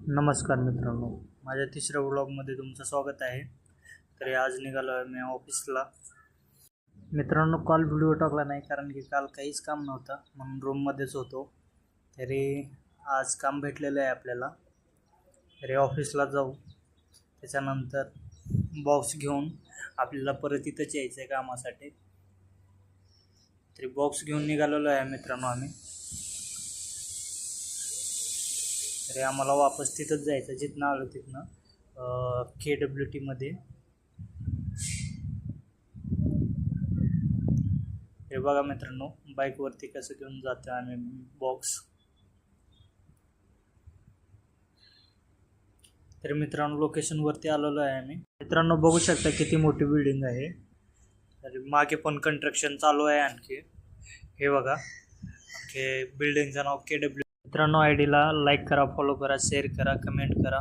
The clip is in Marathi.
नमस्कार मित्रांनो, माझ्या तिसऱ्या व्लॉगमध्ये तुमचं स्वागत आहे. तरी आज निघालो आहे मी ऑफिसला. मित्रांनो, काल व्हिडिओ टाकला नाही कारण की काल काहीच काम नव्हतं, म्हणून रूममध्येच होतो. तरी आज काम भेटलेलं आहे आपल्याला. तरी ऑफिसला जाऊ, त्याच्यानंतर बॉक्स घेऊन आपल्याला परत इथंच यायचं आहे कामासाठी. तरी बॉक्स घेऊन निघालेलो आहे मित्रांनो आम्ही. तरी आम्हाला वापस तिथंच जायचं जिथनं आलो तिथनं, KWTमध्ये. हे बघा मित्रांनो, बाईकवरती कसं घेऊन जातो आम्ही बॉक्स. तर मित्रांनो, लोकेशनवरती आलेलो आहे आम्ही. मित्रांनो, बघू शकता किती मोठी बिल्डिंग आहे. तर मागे पण कंस्ट्रक्शन चालू आहे आणखी. हे बघा, आणखी बिल्डिंगचं नाव KW. मित्रांनो, आयडीला लाईक करा, फॉलो करा, शेअर करा, कमेंट करा.